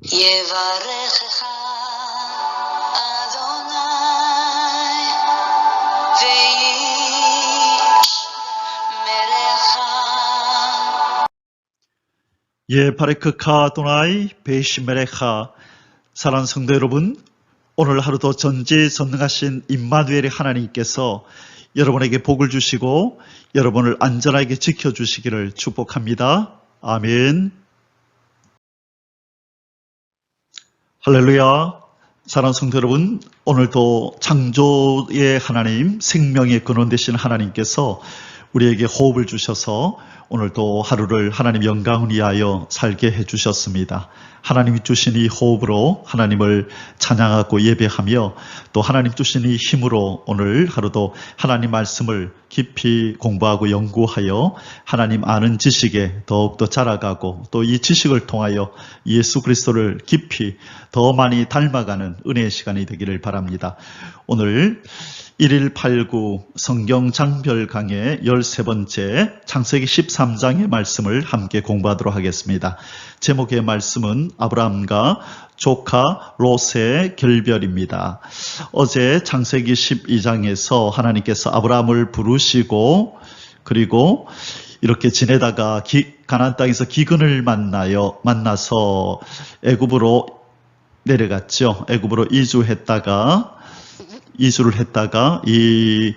יברכך אדוני וישמרך. 예바레크카 아도나이 베이시메레카. 사랑하는 성도 여러분, 오늘 하루도 전지전능하신 임마누엘의 하나님께서 여러분에게 복을 주시고 여러분을 안전하게 지켜주시기를 축복합니다. 아멘. 할렐루야. 사랑하는 성도 여러분, 오늘도 창조의 하나님, 생명의 근원 되신 하나님께서 우리에게 호흡을 주셔서 오늘도 하루를 하나님 영광을 위하여 살게 해주셨습니다. 하나님이 주신 이 호흡으로 하나님을 찬양하고 예배하며 또 하나님 주신 이 힘으로 오늘 하루도 하나님 말씀을 깊이 공부하고 연구하여 하나님 아는 지식에 더욱더 자라가고 또 이 지식을 통하여 예수 그리스도를 깊이 더 많이 닮아가는 은혜의 시간이 되기를 바랍니다. 오늘 1.1.8.9 성경 장별 강의 13번째 창세기 13장의 말씀을 함께 공부하도록 하겠습니다. 제목의 말씀은 아브라함과 조카 롯의 결별입니다. 어제 창세기 12장에서 하나님께서 아브라함을 부르시고 그리고 이렇게 지내다가 가나안 땅에서 기근을 만나서 애굽으로 내려갔죠. 애굽으로 이주를 했다가 이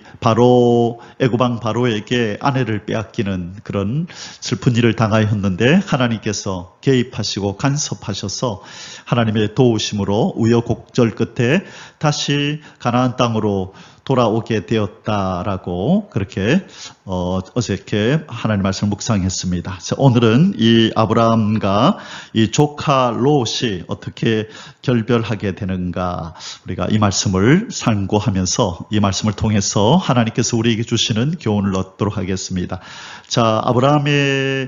애굽 왕 바로에게 아내를 빼앗기는 그런 슬픈 일을 당하였는데 하나님께서 개입하시고 간섭하셔서 하나님의 도우심으로 우여곡절 끝에 다시 가나안 땅으로 돌아오게 되었다라고 그렇게 어저께 하나님 말씀을 묵상했습니다. 오늘은 이 아브라함과 이 조카 롯이 어떻게 결별하게 되는가 우리가 이 말씀을 상고하면서 이 말씀을 통해서 하나님께서 우리에게 주시는 교훈을 얻도록 하겠습니다. 자, 아브라함의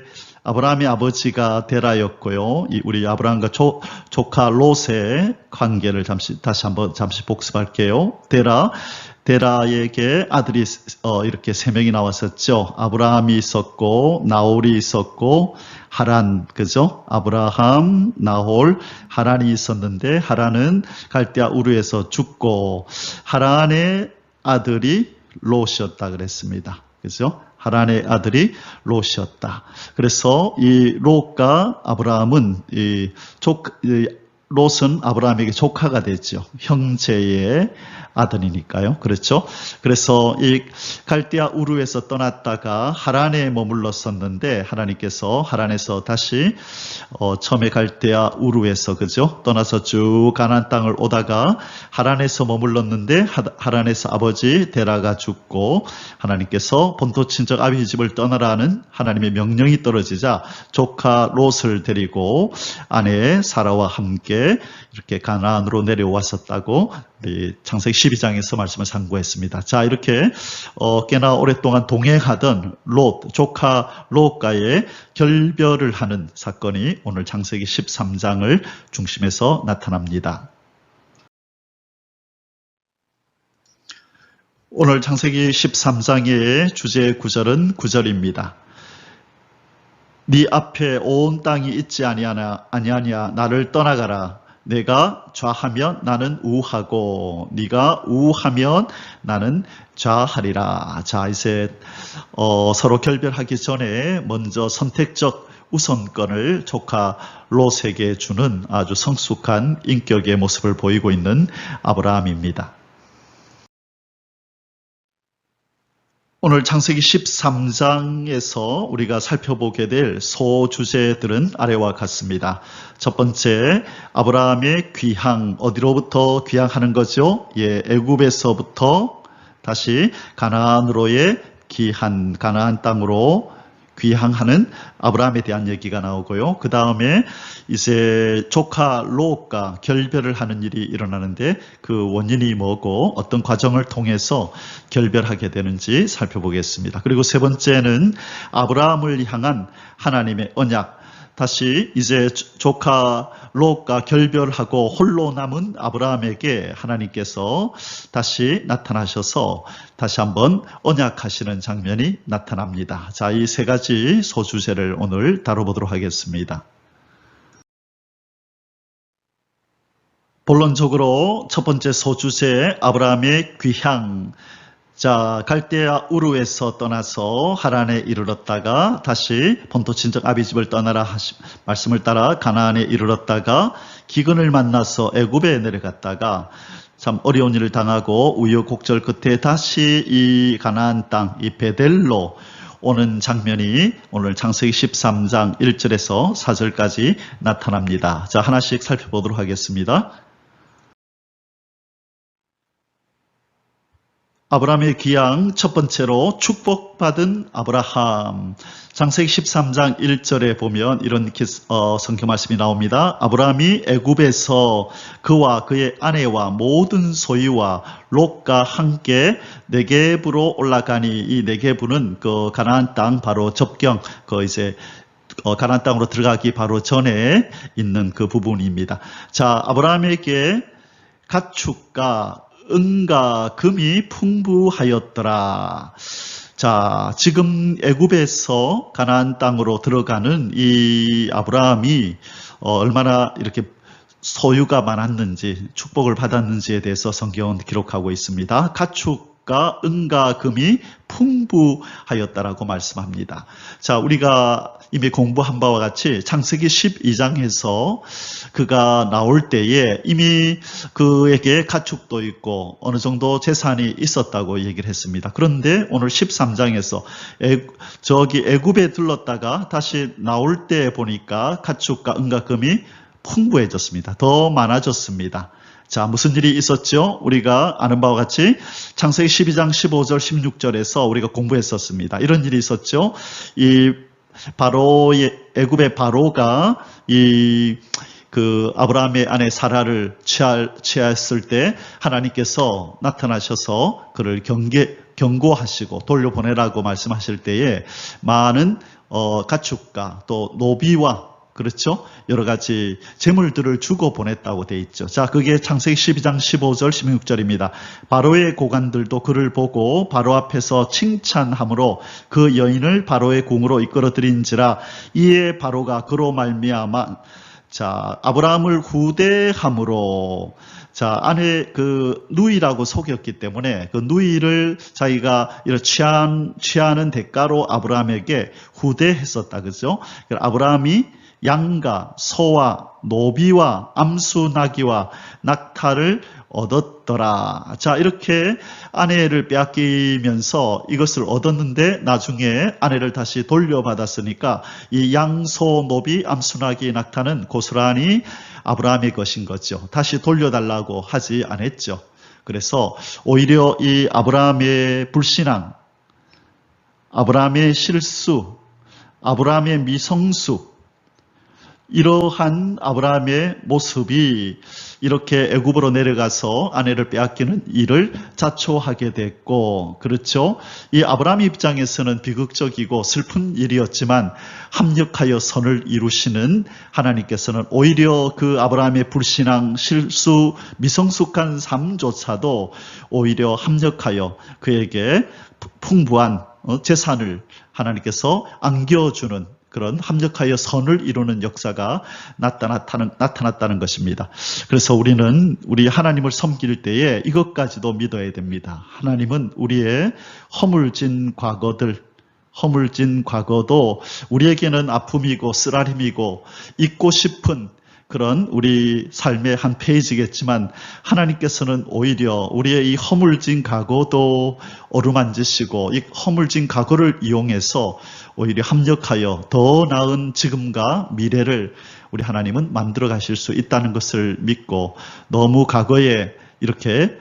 아버지가 데라였고요. 우리 아브라함과 조카 롯의 관계를 잠시 복습할게요. 데라에게 아들이 이렇게 세 명이 나왔었죠. 아브라함이 있었고 나홀이 있었고 하란, 그죠? 아브라함, 나홀, 하란이 있었는데 하란은 갈대아 우르에서 죽고 하란의 아들이 롯이었다 그랬습니다. 그죠? 하란의 아들이 롯이었다. 그래서 이 롯과 아브라함은 롯은 아브라함에게 조카가 되죠. 형제의 아들이니까요. 그렇죠? 그래서 이 갈대아 우르에서 떠났다가 하란에 머물렀었는데 하나님께서 하란에서 다시 처음에 갈대아 우르에서 그죠? 떠나서 쭉 가나안 땅을 오다가 하란에서 머물렀는데 하란에서 아버지 데라가 죽고 하나님께서 본토 친척 아비의 집을 떠나라는 하나님의 명령이 떨어지자 조카 롯을 데리고 아내 사라와 함께 이렇게 가나안으로 내려왔었다고 창세기 12장에서 말씀을 상고했습니다. 자, 이렇게 꽤나 오랫동안 동행하던 조카 롯과의 결별을 하는 사건이 오늘 창세기 13장을 중심에서 나타납니다. 오늘 창세기 13장의 주제 구절은 9절입니다. 네 앞에 온 땅이 있지 아니하냐 나를 떠나가라. 내가 좌하면 나는 우하고 네가 우하면 나는 좌하리라. 자, 이제 서로 결별하기 전에 먼저 선택적 우선권을 조카 롯에게 주는 아주 성숙한 인격의 모습을 보이고 있는 아브라함입니다. 오늘 창세기 13장에서 우리가 살펴보게 될 소주제들은 아래와 같습니다. 첫 번째, 아브라함의 귀향, 어디로부터 귀향하는 거죠? 애굽에서부터 다시 가나안으로의 귀한, 가나안 땅으로 귀향하는 아브라함에 대한 얘기가 나오고요. 그 다음에 이제 조카 롯과 결별을 하는 일이 일어나는데 그 원인이 뭐고 어떤 과정을 통해서 결별하게 되는지 살펴보겠습니다. 그리고 세 번째는 아브라함을 향한 하나님의 언약, 다시 이제 조카 롯과 결별하고 홀로 남은 아브라함에게 하나님께서 다시 나타나셔서 다시 한번 언약하시는 장면이 나타납니다. 자, 이 세 가지 소주제를 오늘 다뤄보도록 하겠습니다. 본론적으로 첫 번째 소주제 아브라함의 귀향. 자, 갈대아 우르에서 떠나서 하란에 이르렀다가 다시 본토 친척 아비집을 떠나라 말씀을 따라 가나안에 이르렀다가 기근을 만나서 애굽에 내려갔다가 참 어려운 일을 당하고 우여곡절 끝에 다시 이 가나안 땅, 이 베델로 오는 장면이 오늘 창세기 13장 1절에서 4절까지 나타납니다. 자, 하나씩 살펴보도록 하겠습니다. 아브라함의 귀향 첫 번째로 축복받은 아브라함. 창세기 13장 1절에 보면 이런 성경 말씀이 나옵니다. 아브라함이 애굽에서 그와 그의 아내와 모든 소유와 롯과 함께 네겝으로 올라가니, 이 네겝은 그 가나안 땅 바로 접경, 가나안 땅으로 들어가기 바로 전에 있는 그 부분입니다. 자, 아브라함에게 가축과 은과 금이 풍부하였더라. 자, 지금 애굽에서 가나안 땅으로 들어가는 이 아브라함이 얼마나 이렇게 소유가 많았는지, 축복을 받았는지에 대해서 성경은 기록하고 있습니다. 가축과 은과 금이 풍부하였다라고 말씀합니다. 자, 우리가 이미 공부한 바와 같이 창세기 12장에서 그가 나올 때에 이미 그에게 가축도 있고 어느 정도 재산이 있었다고 얘기를 했습니다. 그런데 오늘 13장에서 저기 애굽에 들렀다가 다시 나올 때 보니까 가축과 은과 금이 풍부해졌습니다. 더 많아졌습니다. 자, 무슨 일이 있었죠? 우리가 아는 바와 같이 창세기 12장 15절 16절에서 우리가 공부했었습니다. 이런 일이 있었죠. 애굽의 바로가 아브라함의 아내 사라를 취하였을 때 하나님께서 나타나셔서 그를 경고하시고 돌려보내라고 말씀하실 때에 많은 가축과 또 노비와 그렇죠? 여러 가지 재물들을 주고 보냈다고 돼 있죠. 자, 그게 창세기 12장 15절 16절입니다. 바로의 고관들도 그를 보고 바로 앞에서 칭찬함으로 그 여인을 바로의 궁으로 이끌어들인지라. 이에 바로가 그로 말미암아 아브라함을 후대함으로, 아내 누이라고 속였기 때문에 그 누이를 자기가 취하는 대가로 아브라함에게 후대했었다. 그죠? 아브라함이 양과 소와 노비와 암수 나귀와 낙타를 얻었더라. 자, 이렇게 아내를 빼앗기면서 이것을 얻었는데 나중에 아내를 다시 돌려받았으니까 이 양, 소, 노비, 암수 나귀, 낙타는 고스란히 아브라함의 것인 거죠. 다시 돌려달라고 하지 않았죠. 그래서 오히려 이 아브라함의 불신앙, 아브라함의 실수, 아브라함의 미성숙, 이러한 아브라함의 모습이 이렇게 애굽으로 내려가서 아내를 빼앗기는 일을 자초하게 됐고, 그렇죠? 이 아브라함 입장에서는 비극적이고 슬픈 일이었지만 합력하여 선을 이루시는 하나님께서는 오히려 그 아브라함의 불신앙, 실수, 미성숙한 삶조차도 오히려 합력하여 그에게 풍부한 재산을 하나님께서 안겨주는 그런 합력하여 선을 이루는 역사가 나타났다는 것입니다. 그래서 우리 하나님을 섬길 때에 이것까지도 믿어야 됩니다. 하나님은 우리의 허물진 과거도 우리에게는 아픔이고 쓰라림이고 잊고 싶은 그런 우리 삶의 한 페이지겠지만 하나님께서는 오히려 우리의 이 허물진 과거도 어루만지시고 이 허물진 과거를 이용해서 오히려 합력하여 더 나은 지금과 미래를 우리 하나님은 만들어 가실 수 있다는 것을 믿고, 너무 과거에 이렇게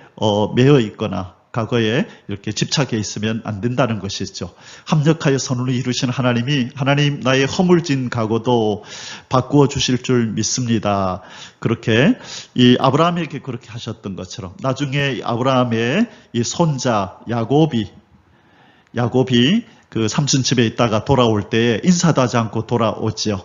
매여 있거나 과거에 이렇게 집착해 있으면 안 된다는 것이죠. 합력하여 선을 이루신 하나님 나의 허물진 과거도 바꾸어 주실 줄 믿습니다. 그렇게 이 아브라함에게 그렇게 하셨던 것처럼 나중에 아브라함의 이 손자 야곱이 그 삼촌 집에 있다가 돌아올 때에 인사도 하지 않고 돌아오지요.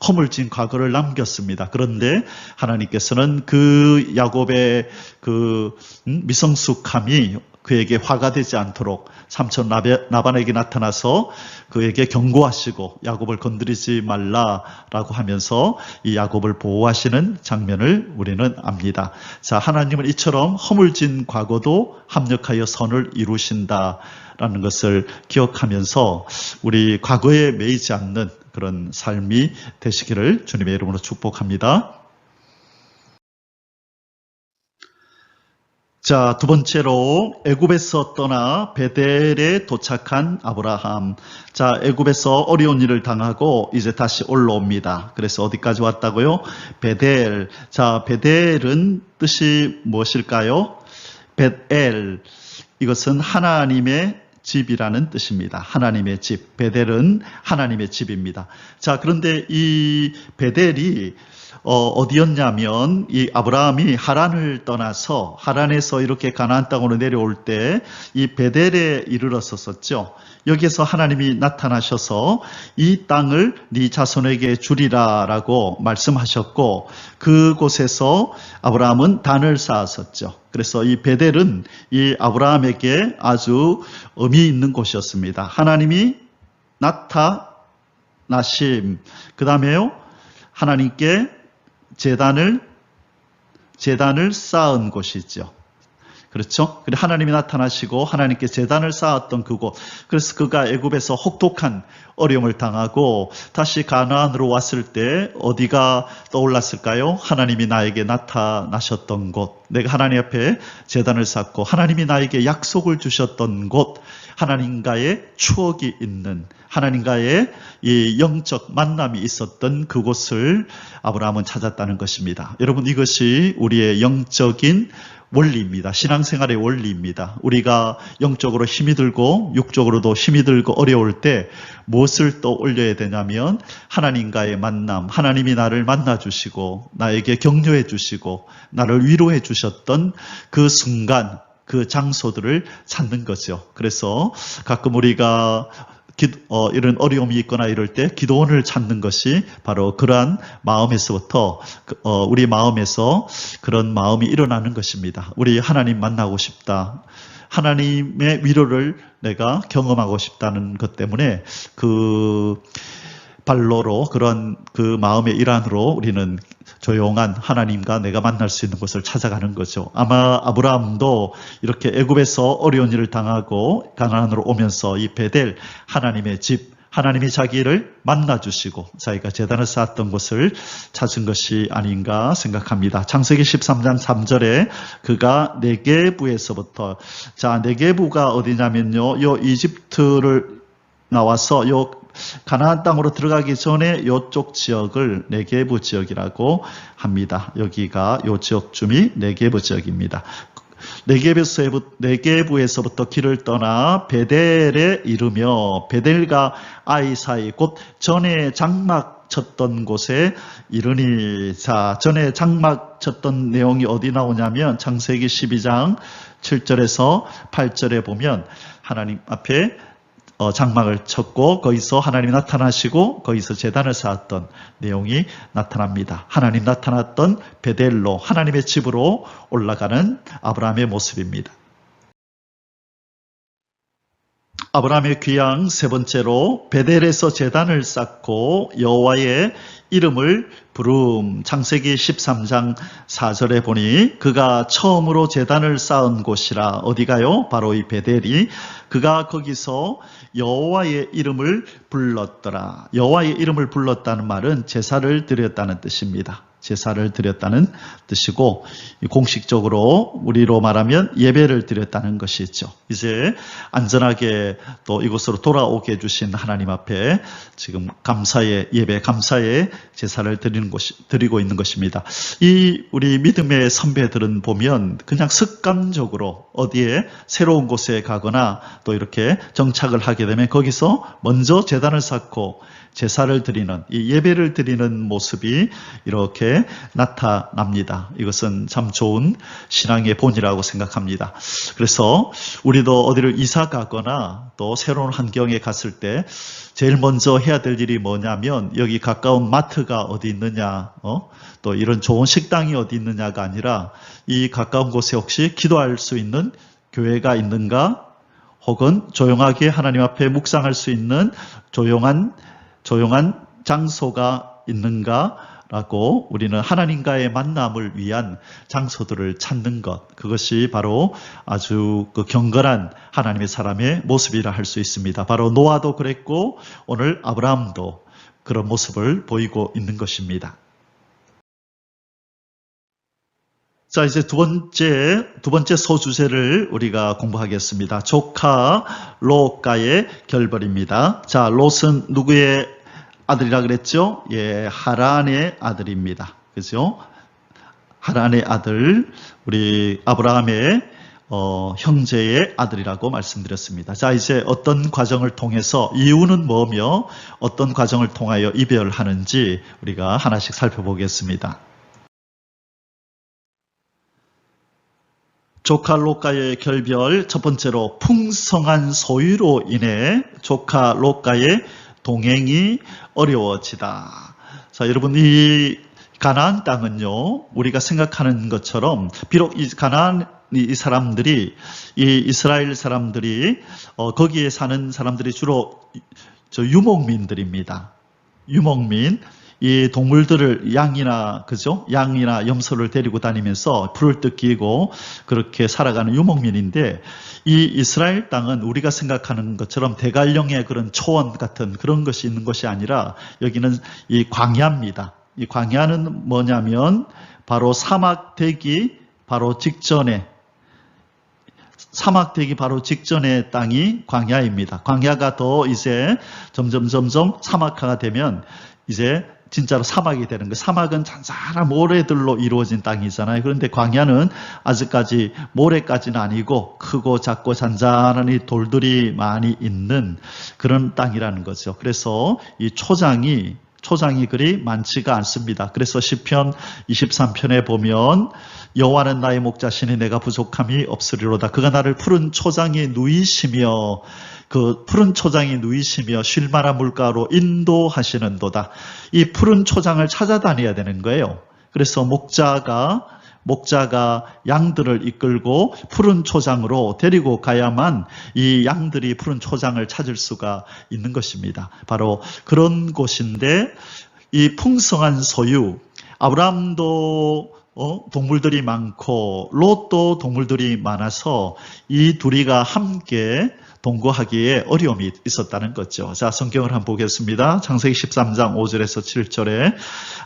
허물진 과거를 남겼습니다. 그런데 하나님께서는 그 야곱의 그 미성숙함이 그에게 화가 되지 않도록 삼촌 라반에게 나타나서 그에게 경고하시고 야곱을 건드리지 말라라고 하면서 이 야곱을 보호하시는 장면을 우리는 압니다. 자, 하나님은 이처럼 허물진 과거도 합력하여 선을 이루신다라는 것을 기억하면서 우리 과거에 매이지 않는 그런 삶이 되시기를 주님의 이름으로 축복합니다. 자, 두 번째로 애굽에서 떠나 베델에 도착한 아브라함. 자, 애굽에서 어려운 일을 당하고 이제 다시 올라옵니다. 그래서 어디까지 왔다고요? 베델. 자, 베델은 뜻이 무엇일까요? 벳엘. 이것은 하나님의 집이라는 뜻입니다. 하나님의 집. 베델은 하나님의 집입니다. 자, 그런데 이 베델이 어디였냐면 이 아브라함이 하란을 떠나서 하란에서 이렇게 가나안 땅으로 내려올 때 이 베델에 이르렀었죠. 여기에서 하나님이 나타나셔서 이 땅을 네 자손에게 주리라라고 말씀하셨고 그곳에서 아브라함은 단을 쌓았었죠. 그래서 이 베델은 이 아브라함에게 아주 의미 있는 곳이었습니다. 하나님이 나타나심, 그 다음에요 하나님께 제단을 쌓은 곳이죠. 그렇죠? 그리고 하나님이 나타나시고 하나님께 제단을 쌓았던 그곳. 그래서 그가 애굽에서 혹독한 어려움을 당하고 다시 가나안으로 왔을 때 어디가 떠올랐을까요? 하나님이 나에게 나타나셨던 곳. 내가 하나님 앞에 제단을 쌓고 하나님이 나에게 약속을 주셨던 곳. 하나님과의 추억이 있는 하나님과의 이 영적 만남이 있었던 그곳을 아브라함은 찾았다는 것입니다. 여러분, 이것이 우리의 영적인 원리입니다. 신앙생활의 원리입니다. 우리가 영적으로 힘이 들고 육적으로도 힘이 들고 어려울 때 무엇을 떠올려야 되냐면 하나님과의 만남, 하나님이 나를 만나주시고 나에게 격려해 주시고 나를 위로해 주셨던 그 순간, 그 장소들을 찾는 거죠. 그래서 가끔 우리가 이런 어려움이 있거나 이럴 때 기도원을 찾는 것이 바로 그러한 마음에서부터 우리 마음에서 그런 마음이 일어나는 것입니다. 우리 하나님 만나고 싶다. 하나님의 위로를 내가 경험하고 싶다는 것 때문에 그 발로로 그런 그 마음의 일환으로 우리는 조용한 하나님과 내가 만날 수 있는 곳을 찾아가는 거죠. 아마 아브라함도 이렇게 애굽에서 어려운 일을 당하고 가나안으로 오면서 이 베델 하나님의 집, 하나님이 자기를 만나주시고 자기가 제단을 쌓았던 곳을 찾은 것이 아닌가 생각합니다. 창세기 13장 3절에 그가 네게부에서부터, 자, 네게부가 어디냐면요, 요 이집트를 나와서 요 가나안 땅으로 들어가기 전에 이쪽 지역을 네게부 지역이라고 합니다. 여기가 이 지역쯤이 네게부 지역입니다. 네게부에서부터 길을 떠나 베델에 이르며 베델과 아이 사이 곧 전에 장막 쳤던 곳에 이르니, 자, 전에 장막 쳤던 내용이 어디 나오냐면 창세기 12장 7절에서 8절에 보면 하나님 앞에 장막을 쳤고 거기서 하나님이 나타나시고 거기서 제단을 쌓았던 내용이 나타납니다. 하나님 나타났던 베델로 하나님의 집으로 올라가는 아브라함의 모습입니다. 아브라함의 귀향 세 번째로 베델에서 제단을 쌓고 여호와의 이름을 부름. 창세기 13장 4절에 보니 그가 처음으로 제단을 쌓은 곳이라. 어디가요? 바로 이 베델이. 그가 거기서 여호와의 이름을 불렀더라. 여호와의 이름을 불렀다는 말은 제사를 드렸다는 뜻입니다. 제사를 드렸다는 뜻이고 공식적으로 우리로 말하면 예배를 드렸다는 것이죠. 이제 안전하게 또 이곳으로 돌아오게 해주신 하나님 앞에 지금 감사의 예배, 감사의 제사를 드리고 있는 것입니다. 이 우리 믿음의 선배들은 보면 그냥 습관적으로 어디에 새로운 곳에 가거나 또 이렇게 정착을 하게 되면 거기서 먼저 제단을 쌓고 제사를 드리는, 이 예배를 드리는 모습이 이렇게 나타납니다. 이것은 참 좋은 신앙의 본이라고 생각합니다. 그래서 우리도 어디를 이사 가거나 또 새로운 환경에 갔을 때 제일 먼저 해야 될 일이 뭐냐면 여기 가까운 마트가 어디 있느냐, 또 이런 좋은 식당이 어디 있느냐가 아니라 이 가까운 곳에 혹시 기도할 수 있는 교회가 있는가? 혹은 조용하게 하나님 앞에 묵상할 수 있는 조용한 장소가 있는가라고 우리는 하나님과의 만남을 위한 장소들을 찾는 것, 그것이 바로 아주 그 경건한 하나님의 사람의 모습이라 할 수 있습니다. 바로 노아도 그랬고 오늘 아브라함도 그런 모습을 보이고 있는 것입니다. 자, 이제 두 번째 소주제를 우리가 공부하겠습니다. 조카 롯과의 결별입니다. 자, 롯은 누구의 아들이라 그랬죠? 예, 하란의 아들입니다. 그죠? 하란의 아들, 우리 아브라함의 형제의 아들이라고 말씀드렸습니다. 자, 이제 어떤 과정을 통해서, 이유는 뭐며 어떤 과정을 통하여 이별하는지 우리가 하나씩 살펴보겠습니다. 조카 롯과의 결별, 첫 번째로 풍성한 소유로 인해 조카 롯과의 동행이 어려워지다. 자, 여러분, 이 가나안 땅은요, 우리가 생각하는 것처럼 비록 이 가나안 이 사람들이, 이 이스라엘 사람들이 거기에 사는 사람들이 주로 유목민들입니다. 유목민. 이 동물들을 양이나 염소를 데리고 다니면서 풀을 뜯기고 그렇게 살아가는 유목민인데, 이 이스라엘 땅은 우리가 생각하는 것처럼 대관령의 그런 초원 같은 그런 것이 있는 것이 아니라 여기는 이 광야입니다. 이 광야는 뭐냐면 바로 사막 되기 바로 직전의 땅이 광야입니다. 광야가 더 이제 점점 사막화가 되면 이제 진짜로 사막이 되는 거예요. 사막은 잔잔한 모래들로 이루어진 땅이잖아요. 그런데 광야는 아직까지 모래까지는 아니고 크고 작고 잔잔한 이 돌들이 많이 있는 그런 땅이라는 거죠. 그래서 이 초장이 그리 많지가 않습니다. 그래서 시편 23편에 보면 여호와는 나의 목자시니 내가 부족함이 없으리로다. 그가 나를 푸른 초장에 누이시며 쉴 만한 물가로 인도하시는도다. 이 푸른 초장을 찾아다녀야 되는 거예요. 그래서 목자가 양들을 이끌고 푸른 초장으로 데리고 가야만 이 양들이 푸른 초장을 찾을 수가 있는 것입니다. 바로 그런 곳인데, 이 풍성한 소유, 아브라함도 동물들이 많고 롯도 동물들이 많아서 이 둘이가 함께 동거하기에 어려움이 있었다는 거죠. 자, 성경을 한번 보겠습니다. 창세기 13장 5절에서 7절에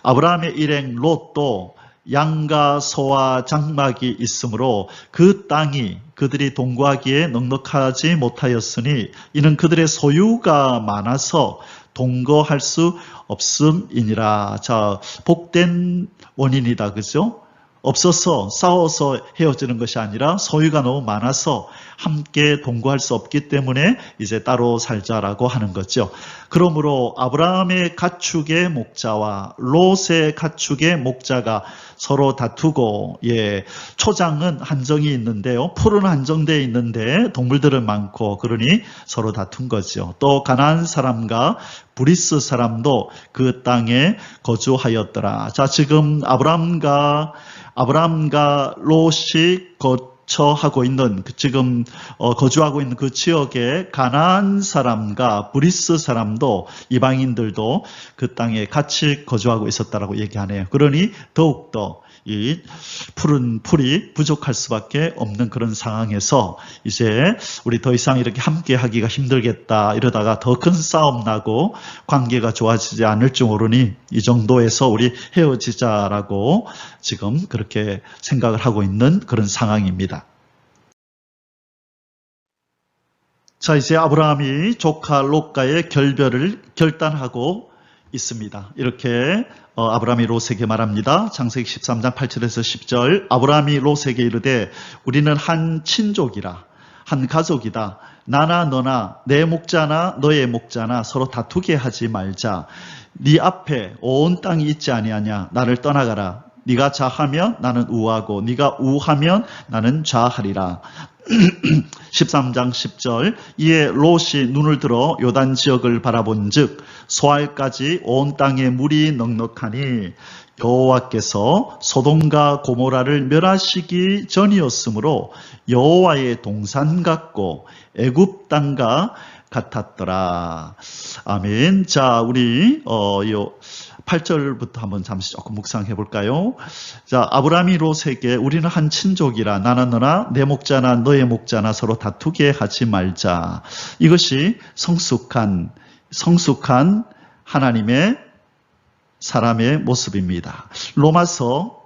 아브라함의 일행 롯도 양과 소와 장막이 있으므로 그 땅이 그들이 동거하기에 넉넉하지 못하였으니 이는 그들의 소유가 많아서 동거할 수 없음이니라. 자, 복된 원인이다. 그죠? 없어서 싸워서 헤어지는 것이 아니라 소유가 너무 많아서 함께 동거할 수 없기 때문에 이제 따로 살자라고 하는 거죠. 그러므로 아브라함의 가축의 목자와 롯의 가축의 목자가 서로 다투고, 초장은 한정이 있는데요, 풀은 한정되어 있는데 동물들은 많고 그러니 서로 다툰 거죠. 또 가나안 사람과 브리스 사람도 그 땅에 거주하였더라. 자, 지금 아브라함과 롯이 거처하고 있는 거주하고 있는 그 지역에 가나안 사람과 브리스 사람도, 이방인들도 그 땅에 같이 거주하고 있었다라고 얘기하네요. 그러니 더욱더 이 푸른 풀이 부족할 수밖에 없는 그런 상황에서 이제 우리 더 이상 이렇게 함께 하기가 힘들겠다 이러다가 더 큰 싸움 나고 관계가 좋아지지 않을 줄 모르니 이 정도에서 우리 헤어지자라고 지금 그렇게 생각을 하고 있는 그런 상황입니다. 자, 이제 아브라함이 조카 롯과의 결별을 결단하고 있습니다. 이렇게 아브라함이 롯에게 말합니다. 창세기 13장 8절에서 10절. 아브라함이 롯에게 이르되 우리는 한 친족이라, 한 가족이다. 나나 너나 내 목자나 너의 목자나 서로 다투게 하지 말자. 네 앞에 온 땅이 있지 아니하냐. 나를 떠나가라. 네가 좌하면 나는 우하고 네가 우하면 나는 좌하리라. 13장 10절 이에 롯이 눈을 들어 요단 지역을 바라본즉 소알까지 온 땅에 물이 넉넉하니 여호와께서 소돔과 고모라를 멸하시기 전이었으므로 여호와의 동산 같고 애굽 땅과 같았더라. 아멘. 자, 우리 요 8절부터 한번 잠시 조금 묵상해 볼까요? 자, 아브라함이 롯에게 우리는 한 친족이라 나는 너나 내 목자나 너의 목자나 서로 다투게 하지 말자. 이것이 성숙한 하나님의 사람의 모습입니다. 로마서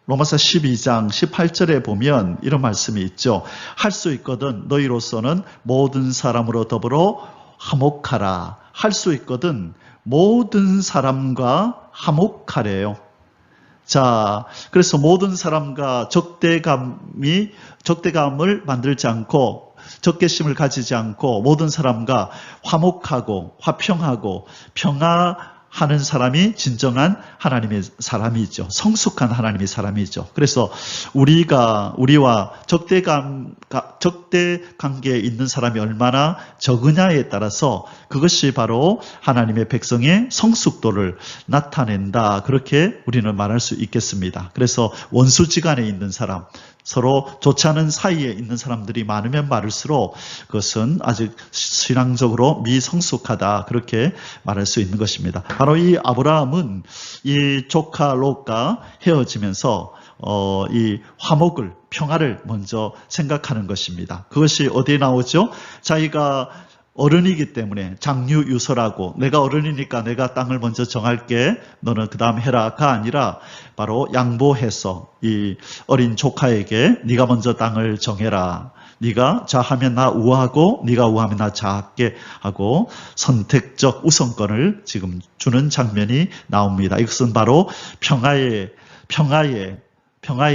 12장 18절에 보면 이런 말씀이 있죠. 할 수 있거든 너희로서는 모든 사람으로 더불어 화목하라. 할 수 있거든 모든 사람과 화목하래요. 자, 그래서 모든 사람과 적대감을 만들지 않고 적개심을 가지지 않고 모든 사람과 화목하고 화평하고 평화하는 사람이 진정한 하나님의 사람이죠. 성숙한 하나님의 사람이죠. 그래서 우리와 적대 관계에 있는 사람이 얼마나 적으냐에 따라서 그것이 바로 하나님의 백성의 성숙도를 나타낸다. 그렇게 우리는 말할 수 있겠습니다. 그래서 원수지간에 있는 사람, 서로 좋지 않은 사이에 있는 사람들이 많으면 많을수록 그것은 아직 신앙적으로 미성숙하다. 그렇게 말할 수 있는 것입니다. 바로 이 아브라함은 이 조카 롯과 헤어지면서 이 화목을, 평화를 먼저 생각하는 것입니다. 그것이 어디에 나오죠? 자기가 어른이기 때문에 장유유서라고 내가 어른이니까 내가 땅을 먼저 정할게 너는 그 다음 해라가 아니라 바로 양보해서 이 어린 조카에게 네가 먼저 땅을 정해라. 네가 좌하면 나 우하고 네가 우하면 나 좌할게 하고 선택적 우선권을 지금 주는 장면이 나옵니다. 이것은 바로 평화의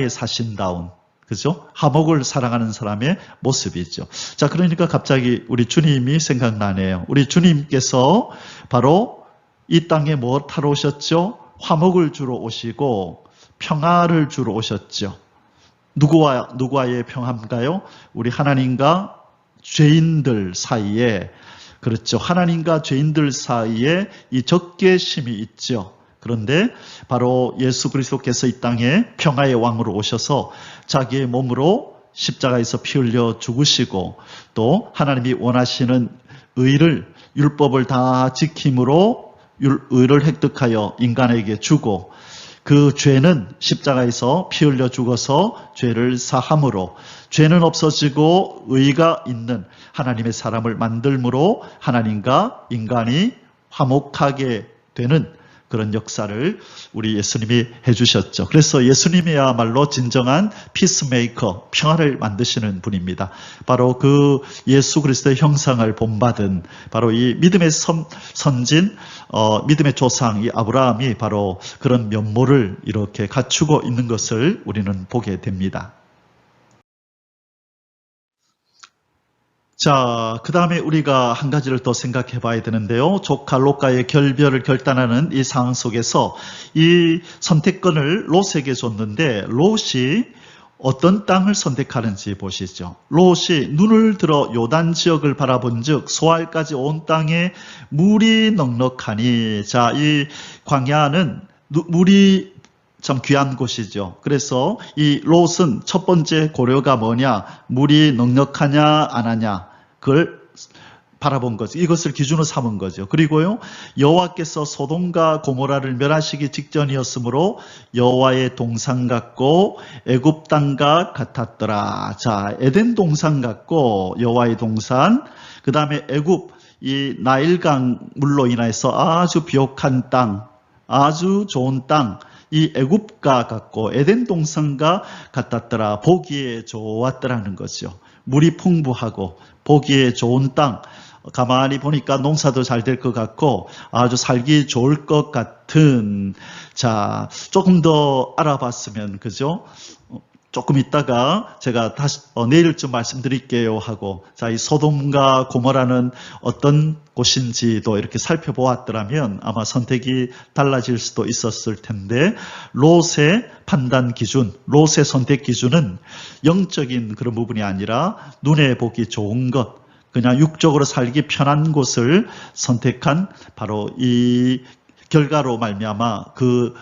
사신다운 그죠? 화목을 사랑하는 사람의 모습이죠. 자, 그러니까 갑자기 우리 주님이 생각나네요. 우리 주님께서 바로 이 땅에 뭐 타러 오셨죠? 화목을 주러 오시고 평화를 주러 오셨죠. 누구와의 평화인가요? 우리 하나님과 죄인들 사이에, 그렇죠. 하나님과 죄인들 사이에 이 적개심이 있죠. 그런데 바로 예수 그리스도께서 이 땅에 평화의 왕으로 오셔서 자기의 몸으로 십자가에서 피 흘려 죽으시고 또 하나님이 원하시는 의를 율법을 다 지킴으로 의를 획득하여 인간에게 주고 그 죄는 십자가에서 피 흘려 죽어서 죄를 사함으로 죄는 없어지고 의가 있는 하나님의 사람을 만들므로 하나님과 인간이 화목하게 되는 그런 역사를 우리 예수님이 해주셨죠. 그래서 예수님이야말로 진정한 피스메이커, 평화를 만드시는 분입니다. 바로 그 예수 그리스도의 형상을 본받은 바로 이 믿음의 선진, 믿음의 조상 이 아브라함이 바로 그런 면모를 이렇게 갖추고 있는 것을 우리는 보게 됩니다. 자, 그 다음에 우리가 한 가지를 더 생각해 봐야 되는데요. 조카 롯과의 결별을 결단하는 이 상황 속에서 이 선택권을 롯에게 줬는데 롯이 어떤 땅을 선택하는지 보시죠. 롯이 눈을 들어 요단 지역을 바라본즉 소알까지 온 땅에 물이 넉넉하니, 자, 이 광야는 물이 참 귀한 곳이죠. 그래서 이 롯은 첫 번째 고려가 뭐냐? 물이 넉넉하냐 안 하냐? 그걸 바라본 거죠. 이것을 기준으로 삼은 거죠. 그리고요, 여호와께서 소돔과 고모라를 멸하시기 직전이었으므로 여호와의 동산 같고 애굽 땅과 같았더라. 자, 에덴 동산 같고 여호와의 동산, 그 다음에 애굽, 이 나일강 물로 인해서 아주 비옥한 땅, 아주 좋은 땅, 이 애굽과 같고 에덴 동산과 같았더라. 보기에 좋았더라는 거죠. 물이 풍부하고 보기에 좋은 땅, 가만히 보니까 농사도 잘 될 것 같고 아주 살기 좋을 것 같은, 자, 조금 더 알아봤으면, 그죠? 조금 있다가 제가 다시 내일쯤 말씀드릴게요 하고, 자, 이 소돔과 고모라는 어떤 곳인지도 이렇게 살펴보았더라면 아마 선택이 달라질 수도 있었을 텐데, 롯의 판단 기준, 롯의 선택 기준은 영적인 그런 부분이 아니라 눈에 보기 좋은 것, 그냥 육적으로 살기 편한 곳을 선택한 바로 이 결과로 말미암아 그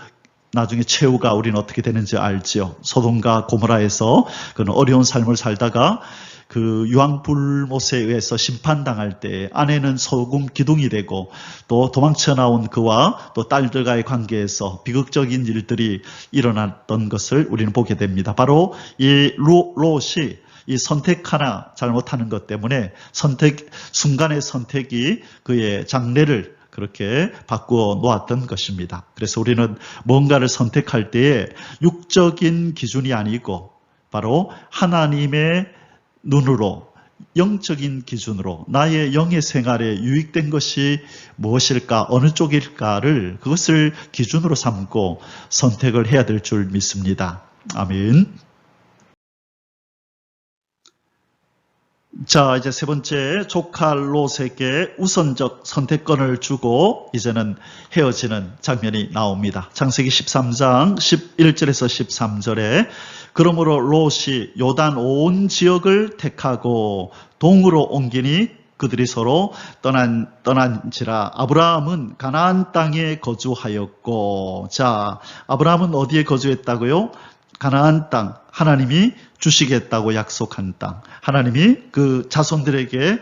나중에 최후가 우리는 어떻게 되는지 알지요. 소돔과 고모라에서 그런 어려운 삶을 살다가 그 유황불못에 의해서 심판당할 때 아내는 소금 기둥이 되고, 또 도망쳐 나온 그와 또 딸들과의 관계에서 비극적인 일들이 일어났던 것을 우리는 보게 됩니다. 바로 이 롯이 이 선택 하나 잘못하는 것 때문에 순간의 선택이 그의 장래를 그렇게 바꾸어 놓았던 것입니다. 그래서 우리는 뭔가를 선택할 때에 육적인 기준이 아니고 바로 하나님의 눈으로, 영적인 기준으로 나의 영의 생활에 유익된 것이 무엇일까, 어느 쪽일까를 그것을 기준으로 삼고 선택을 해야 될 줄 믿습니다. 아멘. 자, 이제 세 번째, 조카 롯에게 우선적 선택권을 주고 이제는 헤어지는 장면이 나옵니다. 창세기 13장 11절에서 13절에 그러므로 롯이 요단 온 지역을 택하고 동으로 옮기니 그들이 서로 떠난지라. 아브라함은 가나안 땅에 거주하였고, 자, 아브라함은 어디에 거주했다고요? 가나안 땅, 하나님이 주시겠다고 약속한 땅, 하나님이 그 자손들에게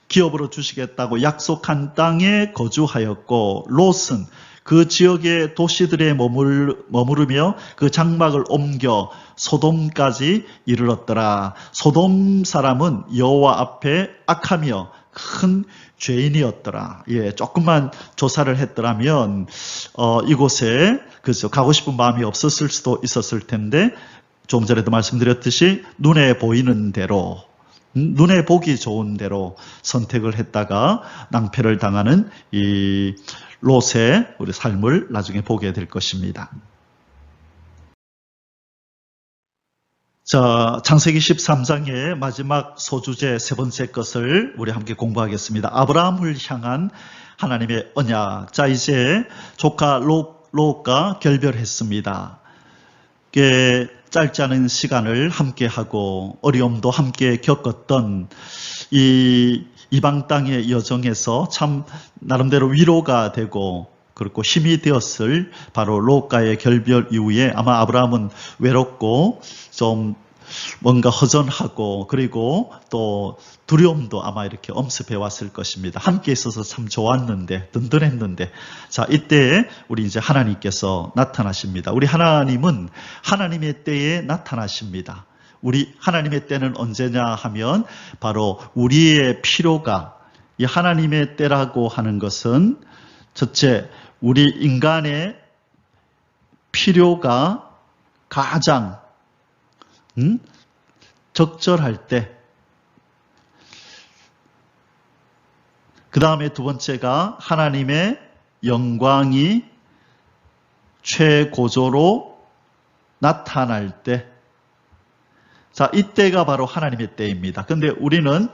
기업으로 주시겠다고 약속한 땅에 거주하였고, 롯은 그 지역의 도시들에 머무르며 그 장막을 옮겨 소돔까지 이르렀더라. 소돔 사람은 여호와 앞에 악하며 큰 죄인이었더라. 예, 조금만 조사를 했더라면 이곳에 그래서 가고 싶은 마음이 없었을 수도 있었을 텐데, 조금 전에도 말씀드렸듯이 눈에 보이는 대로, 눈에 보기 좋은 대로 선택을 했다가 낭패를 당하는 이 롯의 우리 삶을 나중에 보게 될 것입니다. 자, 창세기 13장의 마지막 소주제 세 번째 것을 우리 함께 공부하겠습니다. 아브라함을 향한 하나님의 언약. 자, 이제 조카 롯과 결별했습니다. 짧지 않은 시간을 함께하고 어려움도 함께 겪었던 이 이방 땅의 여정에서 참 나름대로 위로가 되고 그렇고 힘이 되었을 바로 롯과의 결별 이후에 아마 아브라함은 외롭고 좀 뭔가 허전하고 그리고 또 두려움도 아마 이렇게 엄습해 왔을 것입니다. 함께 있어서 참 좋았는데, 든든했는데, 자, 이때 우리 이제 하나님께서 나타나십니다. 우리 하나님은 하나님의 때에 나타나십니다. 우리 하나님의 때는 언제냐 하면 바로 우리의 필요가, 이 하나님의 때라고 하는 것은 첫째, 우리 인간의 필요가 가장 적절할 때, 그 다음에 두 번째가 하나님의 영광이 최고조로 나타날 때, 자, 이때가 바로 하나님의 때입니다. 근데 우리는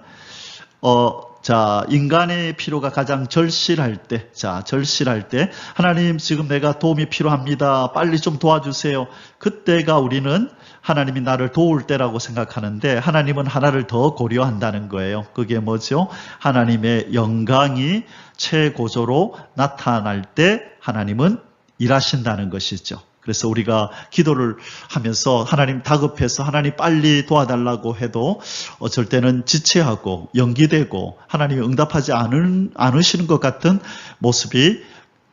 인간의 필요가 가장 절실할 때, 절실할 때, 하나님 지금 내가 도움이 필요합니다. 빨리 좀 도와주세요. 그때가 우리는 하나님이 나를 도울 때라고 생각하는데, 하나님은 하나를 더 고려한다는 거예요. 그게 뭐죠? 하나님의 영광이 최고조로 나타날 때 하나님은 일하신다는 것이죠. 그래서 우리가 기도를 하면서 하나님 다급해서 하나님 빨리 도와달라고 해도 어쩔 때는 지체하고 연기되고 하나님이 응답하지 않으시는 것 같은 모습이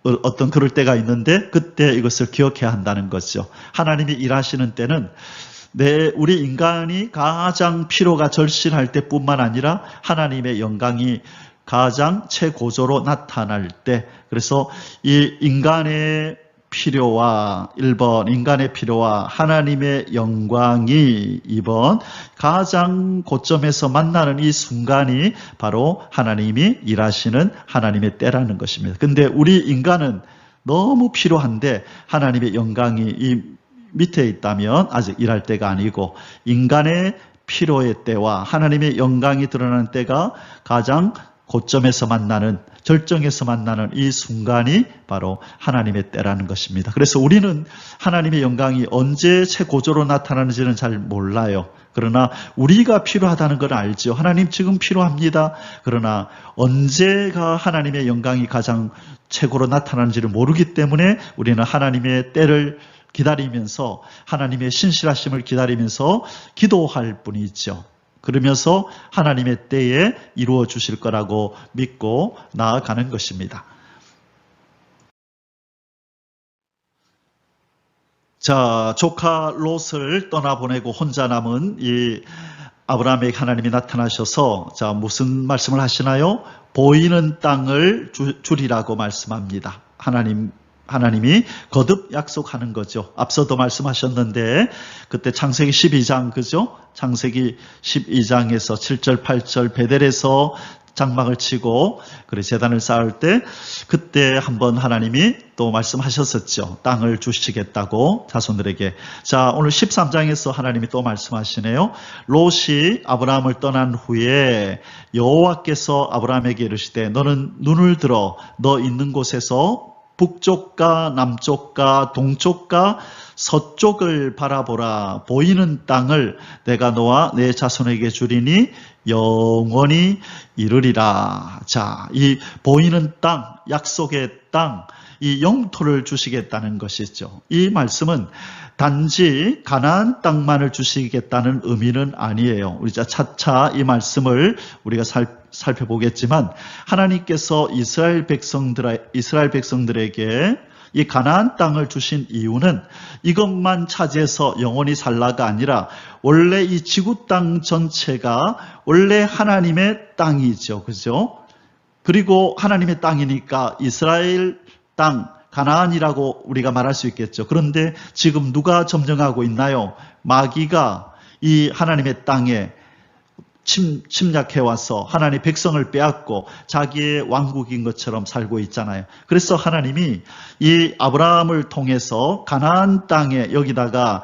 어떤 그럴 때가 있는데, 그때 이것을 기억해야 한다는 거죠. 하나님이 일하시는 때는 우리 인간이 가장 필요가 절실할 때뿐만 아니라 하나님의 영광이 가장 최고조로 나타날 때, 그래서 이 인간의 필요와 1번 인간의 필요와 하나님의 영광이 2번 가장 고점에서 만나는 이 순간이 바로 하나님이 일하시는 하나님의 때라는 것입니다. 근데 우리 인간은 너무 필요한데 하나님의 영광이 이 밑에 있다면 아직 일할 때가 아니고 인간의 필요의 때와 하나님의 영광이 드러나는 때가 가장 고점에서 만나는, 절정에서 만나는 이 순간이 바로 하나님의 때라는 것입니다. 그래서 우리는 하나님의 영광이 언제 최고조로 나타나는지는 잘 몰라요. 그러나 우리가 필요하다는 걸 알죠. 하나님 지금 필요합니다. 그러나 언제가 하나님의 영광이 가장 최고로 나타나는지를 모르기 때문에 우리는 하나님의 때를 기다리면서, 하나님의 신실하심을 기다리면서 기도할 뿐이죠. 그러면서 하나님의 때에 이루어 주실 거라고 믿고 나아가는 것입니다. 자, 조카 롯을 떠나보내고 혼자 남은 이 아브라함에게 하나님이 나타나셔서, 자, 무슨 말씀을 하시나요? 보이는 땅을 주리라고 말씀합니다. 하나님이 거듭 약속하는 거죠. 앞서도 말씀하셨는데 그때 창세기 12장, 그죠? 창세기 12장에서 7절 8절 베델에서 장막을 치고 그래 제단을 쌓을 때 그때 한번 하나님이 또 말씀하셨었죠. 땅을 주시겠다고 자손들에게. 자, 오늘 13장에서 하나님이 또 말씀하시네요. 롯이 아브라함을 떠난 후에 여호와께서 아브라함에게 이르시되 너는 눈을 들어 너 있는 곳에서 북쪽과 남쪽과 동쪽과 서쪽을 바라보라. 보이는 땅을 내가 너와 내 자손에게 주리니 영원히 이르리라. 자, 이 보이는 땅, 약속의 땅, 이 영토를 주시겠다는 것이죠. 이 말씀은 단지 가나안 땅만을 주시겠다는 의미는 아니에요. 우리 차차 이 말씀을 우리가 살펴보겠지만 하나님께서 이스라엘 백성들에게 이 가나안 땅을 주신 이유는 이것만 차지해서 영원히 살라가 아니라 원래 이 지구 땅 전체가 원래 하나님의 땅이죠. 그죠? 그리고 하나님의 땅이니까 이스라엘 땅, 가나안이라고 우리가 말할 수 있겠죠. 그런데 지금 누가 점령하고 있나요? 마귀가 이 하나님의 땅에 침략해와서 하나님 백성을 빼앗고 자기의 왕국인 것처럼 살고 있잖아요. 그래서 하나님이 이 아브라함을 통해서 가나안 땅에 여기다가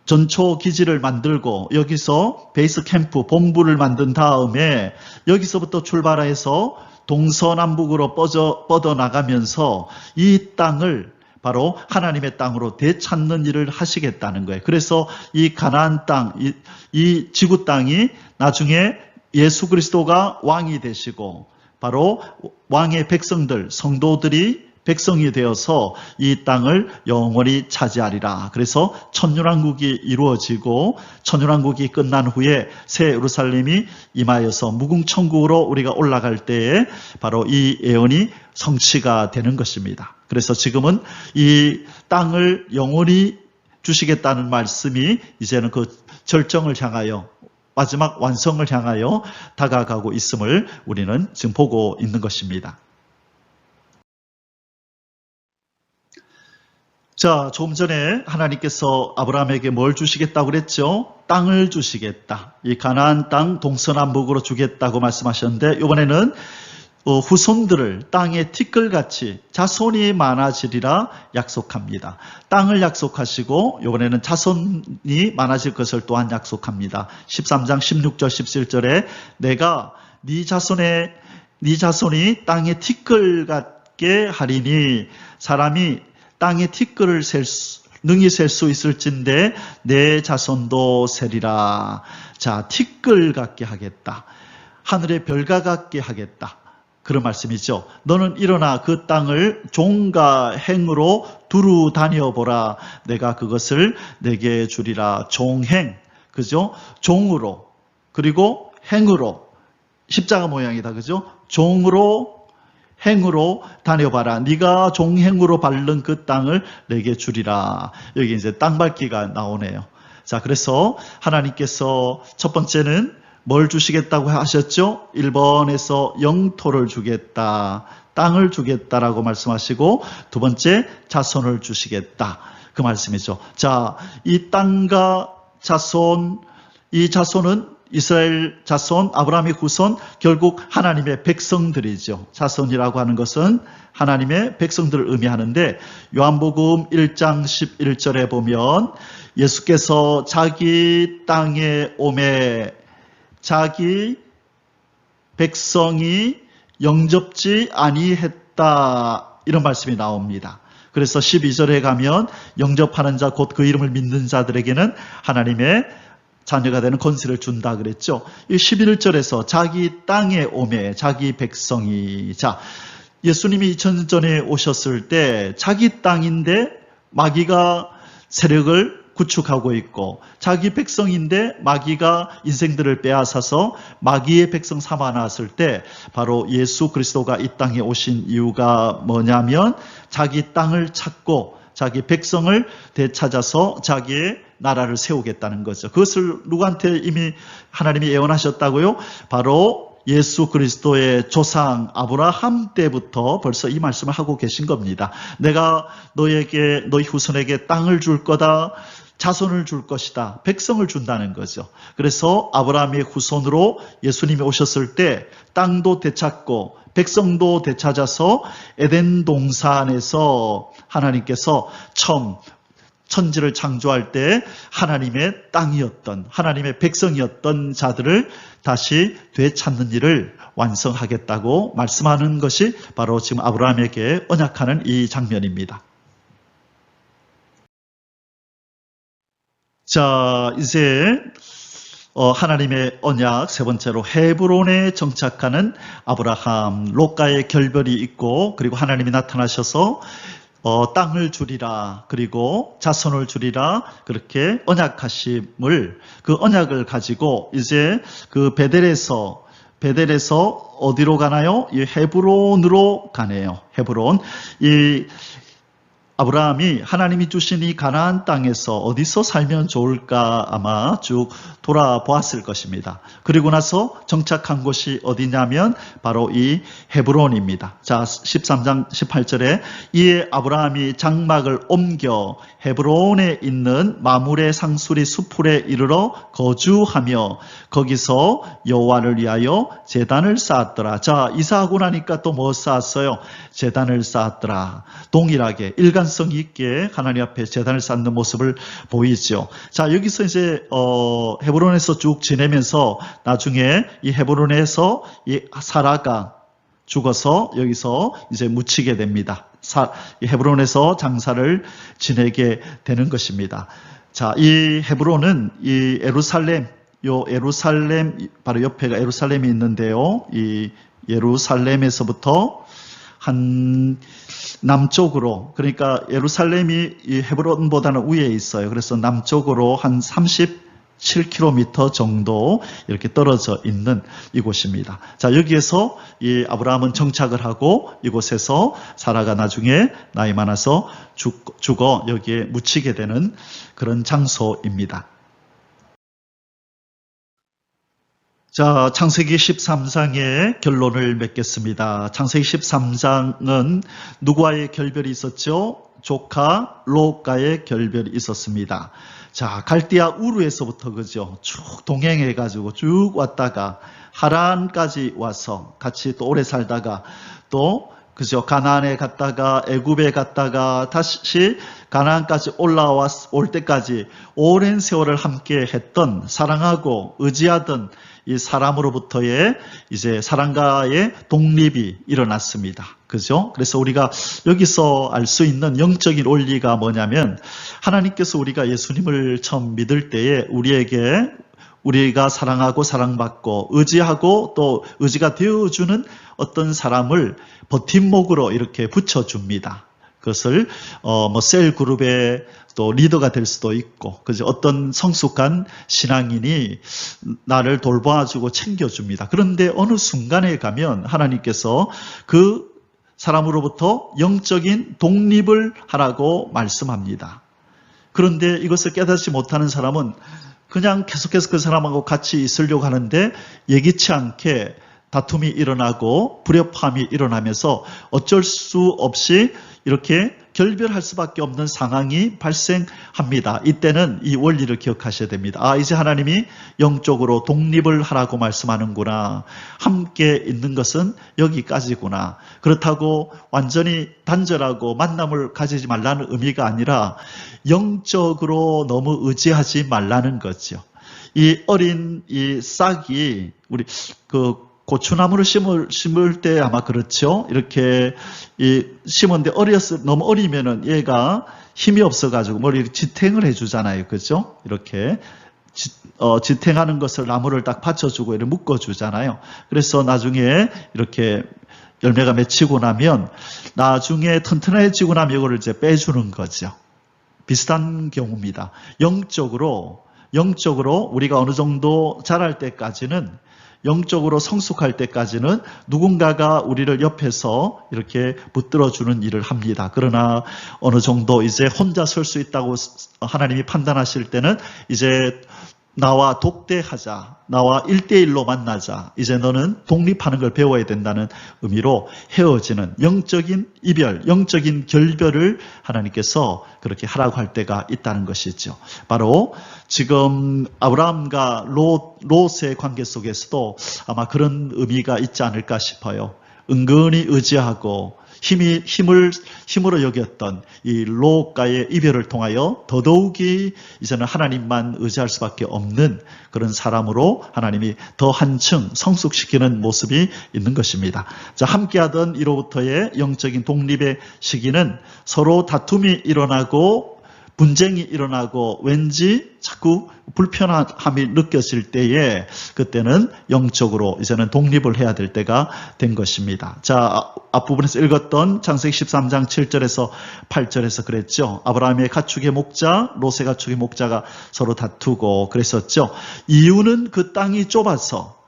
전초 기지를 만들고 여기서 베이스 캠프 본부를 만든 다음에 여기서부터 출발해서 동서남북으로 뻗어나가면서 이 땅을 바로 하나님의 땅으로 되찾는 일을 하시겠다는 거예요. 그래서 이 가나안 땅, 이 지구 땅이 나중에 예수 그리스도가 왕이 되시고 바로 왕의 백성들, 성도들이 백성이 되어서 이 땅을 영원히 차지하리라. 그래서 천년왕국이 이루어지고 천년왕국이 끝난 후에 새 예루살렘이 임하여서 무궁천국으로 우리가 올라갈 때에 바로 이 예언이 성취가 되는 것입니다. 그래서 지금은 이 땅을 영원히 주시겠다는 말씀이 이제는 그 절정을 향하여 마지막 완성을 향하여 다가가고 있음을 우리는 지금 보고 있는 것입니다. 자, 조금 전에 하나님께서 아브라함에게 뭘 주시겠다고 그랬죠? 땅을 주시겠다. 이 가나안 땅 동서남북으로 주겠다고 말씀하셨는데 이번에는 후손들을 땅의 티끌같이 자손이 많아지리라 약속합니다. 땅을 약속하시고 이번에는 자손이 많아질 것을 또한 약속합니다. 13장 16절 17절에 내가 네 자손이 땅의 티끌 같게 하리니 사람이 땅의 티끌을 능히 셀 수 있을진데 내 자손도 세리라. 자, 티끌 같게 하겠다. 하늘의 별과 같게 하겠다. 그런 말씀이죠. 너는 일어나 그 땅을 종과 행으로 두루 다녀보라. 내가 그것을 내게 주리라. 종행, 그죠? 종으로, 그리고 행으로. 십자가 모양이다, 그죠? 종으로, 행으로 다녀봐라. 네가 종행으로 밟는 그 땅을 내게 주리라. 여기 이제 땅 밟기가 나오네요. 자, 그래서 하나님께서 첫 번째는 뭘 주시겠다고 하셨죠? 1번에서 영토를 주겠다, 땅을 주겠다라고 말씀하시고 두 번째 자손을 주시겠다. 그 말씀이죠. 자, 이 땅과 자손, 이 자손은 이스라엘 자손, 아브라함의 후손, 결국 하나님의 백성들이죠. 자손이라고 하는 것은 하나님의 백성들을 의미하는데 요한복음 1장 11절에 보면 예수께서 자기 땅에 오매 자기 백성이 영접지 아니했다, 이런 말씀이 나옵니다. 그래서 12절에 가면 영접하는 자 곧 그 이름을 믿는 자들에게는 하나님의 자녀가 되는 권세를 준다 그랬죠. 이 11절에서 자기 땅에 오매 자기 백성이, 자, 예수님이 2000년 전에 오셨을 때 자기 땅인데 마귀가 세력을 구축하고 있고 자기 백성인데 마귀가 인생들을 빼앗아서 마귀의 백성 삼아 놨을 때 바로 예수 그리스도가 이 땅에 오신 이유가 뭐냐면 자기 땅을 찾고 자기 백성을 되찾아서 자기의 나라를 세우겠다는 거죠. 그것을 누구한테 이미 하나님이 예언하셨다고요? 바로 예수 그리스도의 조상 아브라함 때부터 벌써 이 말씀을 하고 계신 겁니다. 내가 너에게, 너희 후손에게 땅을 줄 거다, 자손을 줄 것이다, 백성을 준다는 거죠. 그래서 아브라함의 후손으로 예수님이 오셨을 때 땅도 되찾고 백성도 되찾아서 에덴 동산에서 하나님께서 처음 천지를 창조할 때 하나님의 땅이었던, 하나님의 백성이었던 자들을 다시 되찾는 일을 완성하겠다고 말씀하는 것이 바로 지금 아브라함에게 언약하는 이 장면입니다. 자, 이제 하나님의 언약 세 번째로 헤브론에 정착하는 아브라함, 롯과의 결별이 있고, 그리고 하나님이 나타나셔서 땅을 주리라, 그리고 자손을 주리라, 그렇게 언약하심을, 그 언약을 가지고 이제 그 베델에서 어디로 가나요? 이 헤브론으로 가네요. 헤브론. 이 아브라함이 하나님이 주신 이 가나안 땅에서 어디서 살면 좋을까 아마 쭉 돌아보았을 것입니다. 그리고 나서 정착한 곳이 어디냐면 바로 이 헤브론입니다. 자, 13장 18절에 이에 아브라함이 장막을 옮겨 헤브론에 있는 마므레 상수리 수풀에 이르러 거주하며 거기서 여호와를 위하여 제단을 쌓았더라. 자, 이사하고 나니까 또 뭐 쌓았어요? 제단을 쌓았더라. 동일하게 일관성 있게 하나님 앞에 제단을 쌓는 모습을 보이죠. 자, 여기서 이제 헤브론에서 쭉 지내면서 나중에 이 헤브론에서 이 사라가 죽어서 여기서 이제 묻히게 됩니다. 헤브론에서 장사를 지내게 되는 것입니다. 자, 이 헤브론은 이 예루살렘, 바로 옆에가 예루살렘이 있는데요. 이 예루살렘에서부터 한 남쪽으로, 그러니까 예루살렘이 이 헤브론보다는 위에 있어요. 그래서 남쪽으로 한 37km 정도 이렇게 떨어져 있는 이곳입니다. 자, 여기에서 이 아브라함은 정착을 하고 이곳에서 사라가 나중에 나이 많아서 죽어 여기에 묻히게 되는 그런 장소입니다. 자, 창세기 13장의 결론을 맺겠습니다. 창세기 13장은 누구와의 결별이 있었죠? 조카 롯과의 결별이 있었습니다. 자, 갈대아 우르에서부터 그죠? 쭉 동행해가지고 쭉 왔다가 하란까지 와서 같이 또 오래 살다가 또 그죠? 가나안에 갔다가 애굽에 갔다가 다시 가나안까지 올 때까지 오랜 세월을 함께 했던, 사랑하고 의지하던 이 사람으로부터의 이제 사랑과의 독립이 일어났습니다. 그죠? 그래서 우리가 여기서 알 수 있는 영적인 원리가 뭐냐면 하나님께서 우리가 예수님을 처음 믿을 때에 우리가 사랑하고 사랑받고 의지하고 또 의지가 되어주는 어떤 사람을 버팀목으로 이렇게 붙여줍니다. 그것을 셀 그룹의 또 리더가 될 수도 있고, 그죠? 어떤 성숙한 신앙인이 나를 돌봐주고 챙겨줍니다. 그런데 어느 순간에 가면 하나님께서 그 사람으로부터 영적인 독립을 하라고 말씀합니다. 그런데 이것을 깨닫지 못하는 사람은 그냥 계속해서 그 사람하고 같이 있으려고 하는데 예기치 않게 다툼이 일어나고 불협화음이 일어나면서 어쩔 수 없이 이렇게 결별할 수밖에 없는 상황이 발생합니다. 이때는 이 원리를 기억하셔야 됩니다. 아, 이제 하나님이 영적으로 독립을 하라고 말씀하는구나. 함께 있는 것은 여기까지구나. 그렇다고 완전히 단절하고 만남을 가지지 말라는 의미가 아니라 영적으로 너무 의지하지 말라는 거죠. 이 어린 이 싹이 우리 고추나무를 심을 때 아마 그렇죠. 이렇게 심었는데 너무 어리면은 얘가 힘이 없어가지고 머리를 지탱을 해주잖아요. 그죠? 이렇게 지탱하는 것을 나무를 딱 받쳐주고 이렇게 묶어주잖아요. 그래서 나중에 이렇게 열매가 맺히고 나면 나중에 튼튼해지고 나면 이거를 이제 빼주는 거죠. 비슷한 경우입니다. 영적으로 우리가 어느 정도 자랄 때까지는 영적으로 성숙할 때까지는 누군가가 우리를 옆에서 이렇게 붙들어주는 일을 합니다. 그러나 어느 정도 이제 혼자 설 수 있다고 하나님이 판단하실 때는 이제 나와 독대하자, 나와 1대1로 만나자, 이제 너는 독립하는 걸 배워야 된다는 의미로 헤어지는 영적인 이별, 영적인 결별을 하나님께서 그렇게 하라고 할 때가 있다는 것이죠. 바로 지금 아브라함과 롯의 관계 속에서도 아마 그런 의미가 있지 않을까 싶어요. 은근히 의지하고 힘으로 여겼던 이 롯과의 이별을 통하여 더더욱이 이제는 하나님만 의지할 수밖에 없는 그런 사람으로 하나님이 더 한층 성숙시키는 모습이 있는 것입니다. 자, 함께하던 이로부터의 영적인 독립의 시기는 서로 다툼이 일어나고 분쟁이 일어나고 왠지 자꾸 불편함이 느껴질 때에 그때는 영적으로 이제는 독립을 해야 될 때가 된 것입니다. 자, 앞부분에서 읽었던 창세기 13장 7절에서 8절에서 그랬죠. 아브라함의 가축의 목자, 롯의 가축의 목자가 서로 다투고 그랬었죠. 이유는 그 땅이 좁아서,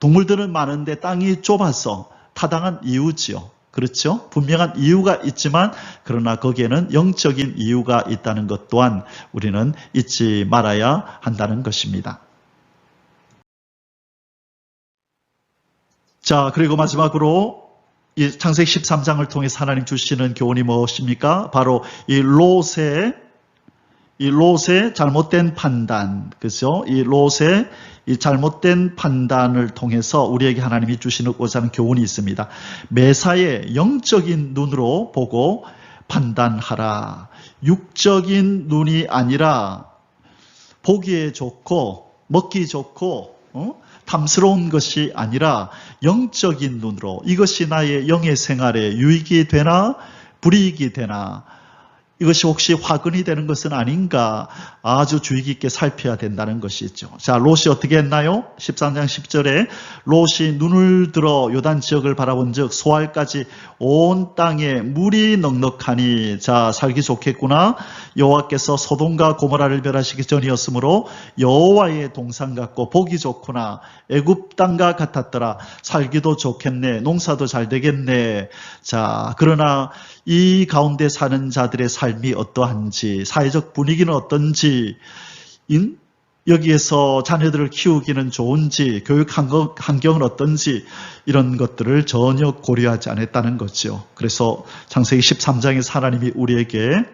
동물들은 많은데 땅이 좁아서 타당한 이유지요. 그렇죠? 분명한 이유가 있지만 그러나 거기에는 영적인 이유가 있다는 것 또한 우리는 잊지 말아야 한다는 것입니다. 자, 그리고 마지막으로 이 창세기 13장을 통해서 하나님 주시는 교훈이 무엇입니까? 바로 이 롯의 잘못된 판단, 그죠? 이 롯의 이 잘못된 판단을 통해서 우리에게 하나님이 주시고자 하는 교훈이 있습니다. 매사에 영적인 눈으로 보고 판단하라. 육적인 눈이 아니라 보기에 좋고 먹기 좋고 탐스러운 것이 아니라 영적인 눈으로 이것이 나의 영의 생활에 유익이 되나 불이익이 되나 이것이 혹시 화근이 되는 것은 아닌가 아주 주의 깊게 살펴야 된다는 것이죠. 자, 롯이 어떻게 했나요? 13장 10절에 롯이 눈을 들어 요단 지역을 바라본 즉 소알까지 온 땅에 물이 넉넉하니 자, 살기 좋겠구나. 여호와께서 소돔과 고모라를 멸하시기 전이었으므로 여호와의 동산 같고 보기 좋구나. 애굽 땅과 같았더라. 살기도 좋겠네. 농사도 잘 되겠네. 자, 그러나 이 가운데 사는 자들의 삶이 어떠한지, 사회적 분위기는 어떤지, 여기에서 자녀들을 키우기는 좋은지, 교육 환경은 어떤지 이런 것들을 전혀 고려하지 않았다는 거죠. 그래서 창세기 13장에서 하나님이 우리에게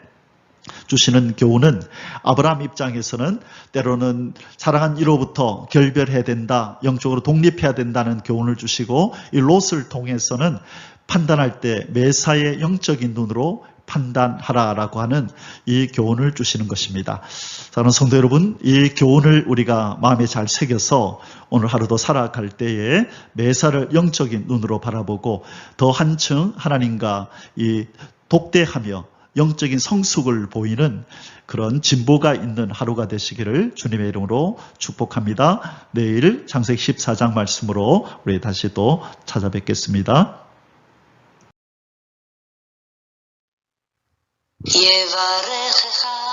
주시는 교훈은 아브라함 입장에서는 때로는 사랑한 이로부터 결별해야 된다, 영적으로 독립해야 된다는 교훈을 주시고 이 롯을 통해서는 판단할 때 매사의 영적인 눈으로 판단하라라고 하는 이 교훈을 주시는 것입니다. 사랑하는 성도 여러분, 이 교훈을 우리가 마음에 잘 새겨서 오늘 하루도 살아갈 때에 매사를 영적인 눈으로 바라보고 더 한층 하나님과 이 독대하며 영적인 성숙을 보이는 그런 진보가 있는 하루가 되시기를 주님의 이름으로 축복합니다. 내일 창세기 14장 말씀으로 우리 다시 또 찾아뵙겠습니다. יברכך